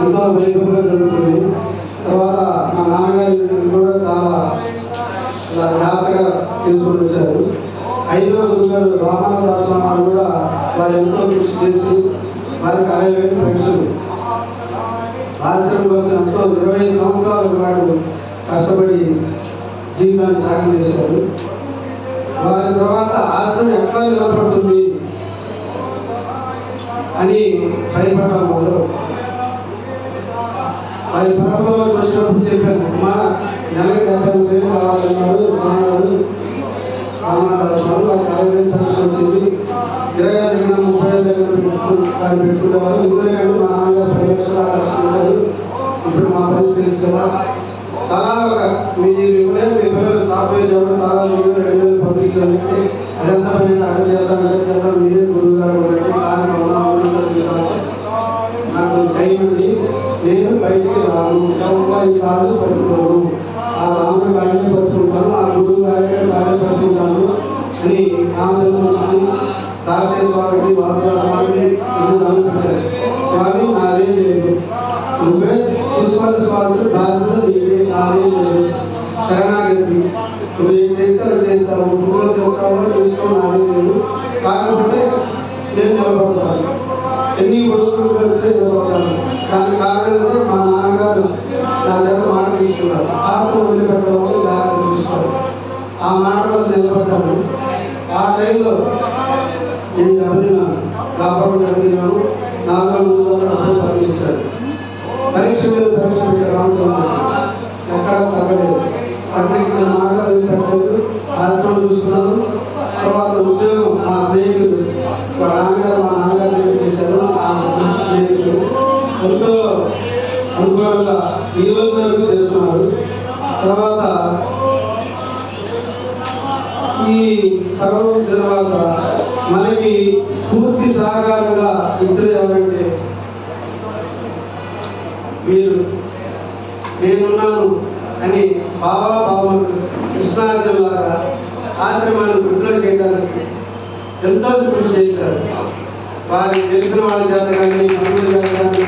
ఎంతో వైభవంగా జరుగుతుంది. తర్వాత మా నాన్నగారి కూడా చాలా ఇలా జాగ్రత్తగా చేసుకుని వచ్చారు. 5వ గురుగారు రామానందాస్ వారు కూడా వారు ఎంతో కృషి చేసి వారికి 60,000 పెన్షన్ ఆశ్రమం కోసం ఎంతో 25 సంవత్సరాల పాటు కష్టపడి జీవితాన్ని త్యాగం చేశారు. వారి తర్వాత ఆశ్రమం ఎట్లా నిలబడుతుంది అని భయపడడం వల్ల వారి పరపలో వచ్చినప్పుడు చెప్పాను, మా నెలకి 70,000 కావాలన్నారు స్వామి రామానందాస్ వారు. వారికి 60,000 పెన్షన్ వచ్చింది. 25 దగ్గర 30 దగ్గర వారు పెట్టుకునేవారు. ఎందుకంటే మా నాన్నగారు 10 లక్షలు ఆకర్షించారు. ఇప్పుడు మా పరిస్థితి తెలుసు కదా, తలా ఒక మీ పిల్లలు సాఫ్ట్వేర్ జాబ్ తలా 2,000 పంపించాలంటే అదంతా నేను అడ్డు చేద్దాం మీరే గురువు గారు నాకు టైం ఉంది, నేను బయటికి రాను, ఈ కాళ్ళు పట్టుకోను, ఆ రాముడు కాళ్ళని పట్టుకుంటాను, ఆ గురువు గారి కాళ్ళని పట్టుకుంటాను అని రామచంద్రమూర్తి దాసే స్వామికి వాసుదాస్ స్వామిని అనుకుంటారు. స్వామి నాదే లేదు, నువ్వే తీసుకొని స్వామి దాసులు నీవే, నాదే లేదు, శరణాగతి నువ్వు ఏం చేస్తావు చేస్తావు, నువ్వు చేస్తావో చూసుకో, నాదే లేదు. కాకపోతే నేను నిలబడతాను, ఎన్ని రోజులు కలిసి నిలబడతాను. దానికి కారణంగా మా నాన్నగారు నా దగ్గర మాట తీసుకున్నారు, ఆశ్రమం వదిలిపెట్టడం జాగ్రత్త చూసుకోవాలి. ఆ మాట కోసం నిలబడ్డాను. ఆ టైంలో నేను దెబ్బతిన్నాను, లాభం దెబ్బతిన్నాను. 400 పంపించారు. పరీక్ష మీద పరీక్ష పెట్టడం ఎక్కడా తగ్గలేదు. పత్రిక మాట వదిలిపెట్టలేదు, ఆశ్రమం చూసుకున్నాను. తర్వాత ఉద్యోగం మా స్నేహితులు మా నాన్నగారు దగ్గర చేశారు. ఆ స్నేహితులు ఎంతో అనుకూలంగా ఈ రోజు వరకు చేస్తున్నారు. తర్వాత ఈ కరోనా తర్వాత మనకి పూర్తి సహకారంగా ఇచ్చేది ఎవరంటే మీరు, నేనున్నాను అని బాబాలు కృష్ణా జిల్లా ఆశ్రమాన్ని వృద్ధిలో చేయడానికి ఎంతో కృషి చేశారు. వారికి తెలిసిన వాళ్ళ చేత కానీ బంధువుల చేత కానీ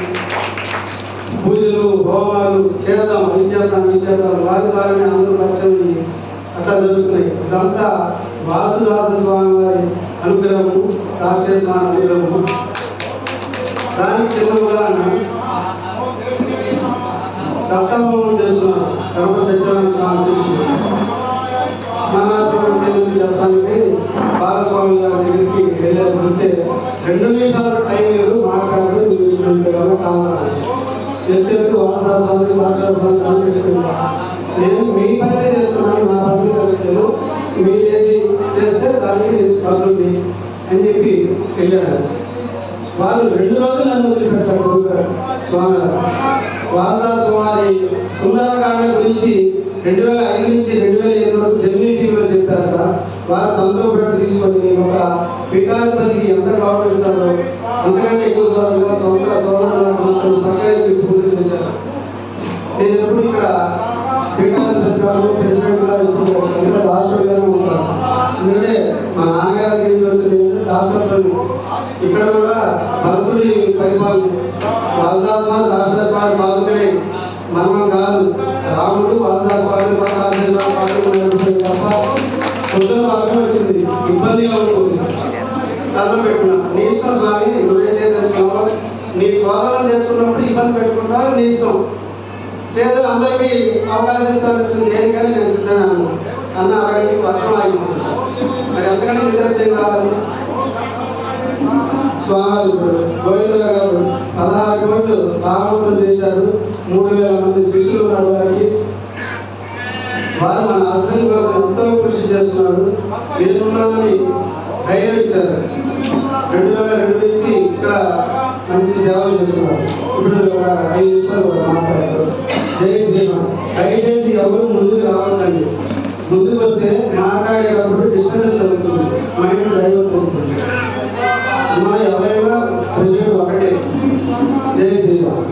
పూజలు హోమాలు చేద్దాం, విచేద్దాం వారిని అందరూ లక్ష్యాన్ని అట్లా జరుగుతున్నాయి. ఇదంతా వాసుదాస స్వామి వారి అనుగ్రహము, దాసే స్వామి అనుగ్రహము. దానికి చిన్న ఉదాహరణ దత్తహోమం చేస్తున్నారు. గణప సత్యనారాయణ స్వామి శిష్యులు మన ఆశ్రమం చెప్పడానికి బాలస్వామి గారి దగ్గరికి వెళ్ళాలంటే 2 నిమిషాలు టైం లేదు, మాట్లాడుతూ కావాలి. ఎత్తు వాసరాస్వామి భాషాస్వామి నేను మీ పని చేస్తున్నాను, నా పని జరుగుతాను, మీరు ఏది చేస్తే దానికి పడుతుంది అని చెప్పి వెళ్ళారు. వాళ్ళు 2 రోజులు నన్ను వదిలిపెట్టారు గురుగారు స్వామి గారు. వాసదాస్ వారి సుందరకాండ గురించి 2005 నుంచి 2007 వరకు జెమినీ టీవీలో చెప్పారట. వారు తనతో పెట్టి తీసుకొని ఒక పీఠాధిపతికి ఎంత గౌరవిస్తారో అంతకంటే ఎక్కువ గౌరవంగా సొంత సోదరుల ప్రకారం పూజ చేశారు. నేను ఎప్పుడు ఇక్కడ పీఠాధిపతి గారు ప్రెసిడెంట్ గారు ఇప్పుడు ఎంత దాసుడుగానే ఉంటారు. ఎందుకంటే మా నాన్నగారి గురించి వచ్చింది దాసత్వం. ఇక్కడ కూడా భక్తుడి పరిపాలన వాసుదాస్ వారి దాసదాస్ వారి బాధకుడే మనం కాదు. రాముడు వాసుదాస్ వారి తప్ప పొద్దున వర్షం వచ్చింది, ఇబ్బందిగా ఉంటుంది. దండం పెట్టుకున్నా, నీ ఇష్టం స్వామి, నువ్వేం తెలుసుకున్నావు, నీ బోధన చేసుకున్నప్పుడు ఇబ్బంది పెట్టుకుంటావు, నీ ఇష్టం. లేదు అందరికీ అవకాశం ఇస్తాను, దేనికని నేను సిద్ధమే అన్న 60 గంటలకు వర్షం ఆగిపోతుంది. మరి ఎంతకంటే నిదర్శనం కావాలి. స్వామి గోవింద గారు 16 కోట్లు రామవంతం చేశారు. 3,000 మంది శిష్యులు ఉన్నారు వారికి. వారు మన ఆశ్రమం కోసం ఎంతో కృషి చేస్తున్నారు. నేనున్నానని ధైర్యం ఇచ్చారు. 2002 నుంచి ఇక్కడ మంచి సేవలు చేస్తున్నారు. ఇప్పుడు ఒక 5 నిమిషాలు మాట్లాడారు. జై శ్రీరామ్. దయచేసి ఎవరు ముందుకు రావద్దండి. ముందుకు వస్తే మాట్లాడేటప్పుడు డిస్టర్బెన్స్ అవుతుంది, మైండ్ డైవర్ట్ అవుతుంది. ఎవరైనా ప్రెసిడెంట్ ఒకటే. జై శ్రీరామ్.